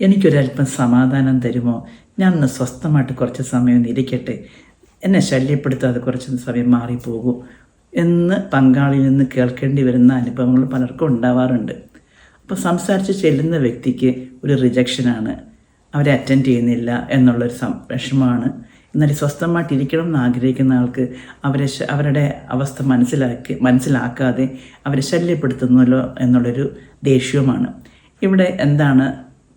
എനിക്കൊരല്പം സമാധാനം തരുമോ? ഞാൻ ഒന്ന് സ്വസ്ഥമായിട്ട് കുറച്ച് സമയം ഒന്ന് ഇരിക്കട്ടെ, എന്നെ ശല്യപ്പെടുത്താതെ കുറച്ച് സമയം മാറിപ്പോകൂ എന്ന് പങ്കാളിയിൽ നിന്ന് കേൾക്കേണ്ടി വരുന്ന അനുഭവങ്ങൾ പലർക്കും ഉണ്ടാവാറുണ്ട്. അപ്പോൾ സംസാരിച്ച് ചെല്ലുന്ന വ്യക്തിക്ക് ഒരു റിജക്ഷനാണ്, അവരെ അറ്റൻഡ് ചെയ്യുന്നില്ല എന്നുള്ളൊരു വിഷമമാണ്. എന്നാൽ സ്വസ്ഥമായിട്ടിരിക്കണം എന്ന് ആഗ്രഹിക്കുന്ന ആൾക്ക് അവരുടെ അവസ്ഥ മനസ്സിലാക്കാതെ അവരെ ശല്യപ്പെടുത്തുന്നല്ലോ എന്നുള്ളൊരു ദേഷ്യവുമാണ്. ഇവിടെ എന്താണ്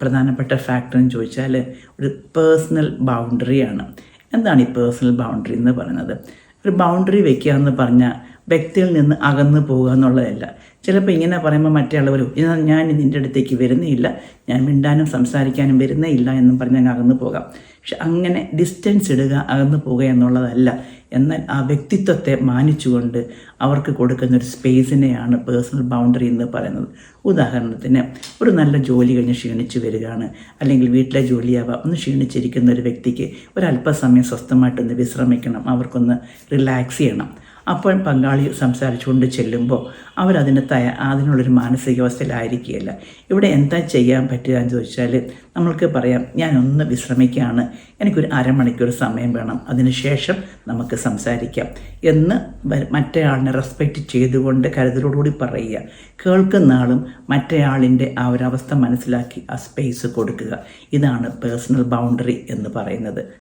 പ്രധാനപ്പെട്ട ഫാക്ടർ എന്ന് ചോദിച്ചാൽ ഒരു പേഴ്സണൽ ബൗണ്ടറിയാണ്. എന്താണ് ഈ പേഴ്സണൽ ബൗണ്ടറി എന്ന് പറയുന്നത്? ഒരു ബൗണ്ടറി വെക്കുക എന്ന് പറഞ്ഞാൽ വ്യക്തിയിൽ നിന്ന് അകന്നു പോകുക എന്നുള്ളതല്ല. ചിലപ്പോൾ ഇങ്ങനെ പറയുമ്പോൾ മറ്റേ ആൾ വരും, ഞാൻ നിൻ്റെ അടുത്തേക്ക് വരുന്നേയില്ല, ഞാൻ മിണ്ടാനും സംസാരിക്കാനും വരുന്നേ ഇല്ല എന്നും പറഞ്ഞ് അങ്ങ് അകന്നു പോകാം. പക്ഷെ അങ്ങനെ ഡിസ്റ്റൻസ് ഇടുക, അകന്നു പോകുക എന്നുള്ളതല്ല. എന്നാൽ ആ വ്യക്തിത്വത്തെ മാനിച്ചുകൊണ്ട് അവർക്ക് കൊടുക്കുന്നൊരു സ്പേസിനെയാണ് പേഴ്സണൽ ബൗണ്ടറി എന്ന് പറയുന്നത്. ഉദാഹരണത്തിന്, ഒരു നല്ല ജോലി കഴിഞ്ഞ് ക്ഷീണിച്ച് വരികയാണ്, അല്ലെങ്കിൽ വീട്ടിലെ ജോലിയാവാം, ഒന്ന് ക്ഷീണിച്ചിരിക്കുന്ന ഒരു വ്യക്തിക്ക് ഒരല്പസമയം സ്വസ്ഥമായിട്ടൊന്ന് വിശ്രമിക്കണം, അവർക്കൊന്ന് റിലാക്സ് ചെയ്യണം. അപ്പോൾ പങ്കാളി സംസാരിച്ചുകൊണ്ട് ചെല്ലുമ്പോൾ അതിനുള്ളൊരു മാനസികാവസ്ഥയിലായിരിക്കുകയില്ല. ഇവിടെ എന്താ ചെയ്യാൻ പറ്റുക എന്ന് ചോദിച്ചാൽ നമ്മൾക്ക് പറയാം, ഞാനൊന്ന് വിശ്രമിക്കുകയാണ്, എനിക്കൊരു അരമണിക്കൂർ സമയം വേണം, അതിനുശേഷം നമുക്ക് സംസാരിക്കാം എന്ന് മറ്റേയാളിനെ റെസ്പെക്റ്റ് ചെയ്തുകൊണ്ട് കരുതലോടുകൂടി പറയുക. കേൾക്കുന്ന ആളും മറ്റേയാളിൻ്റെ ആ ഒരവസ്ഥ മനസ്സിലാക്കി ആ സ്പേസ് കൊടുക്കുക. ഇതാണ് പേഴ്സണൽ ബൗണ്ടറി എന്ന് പറയുന്നത്.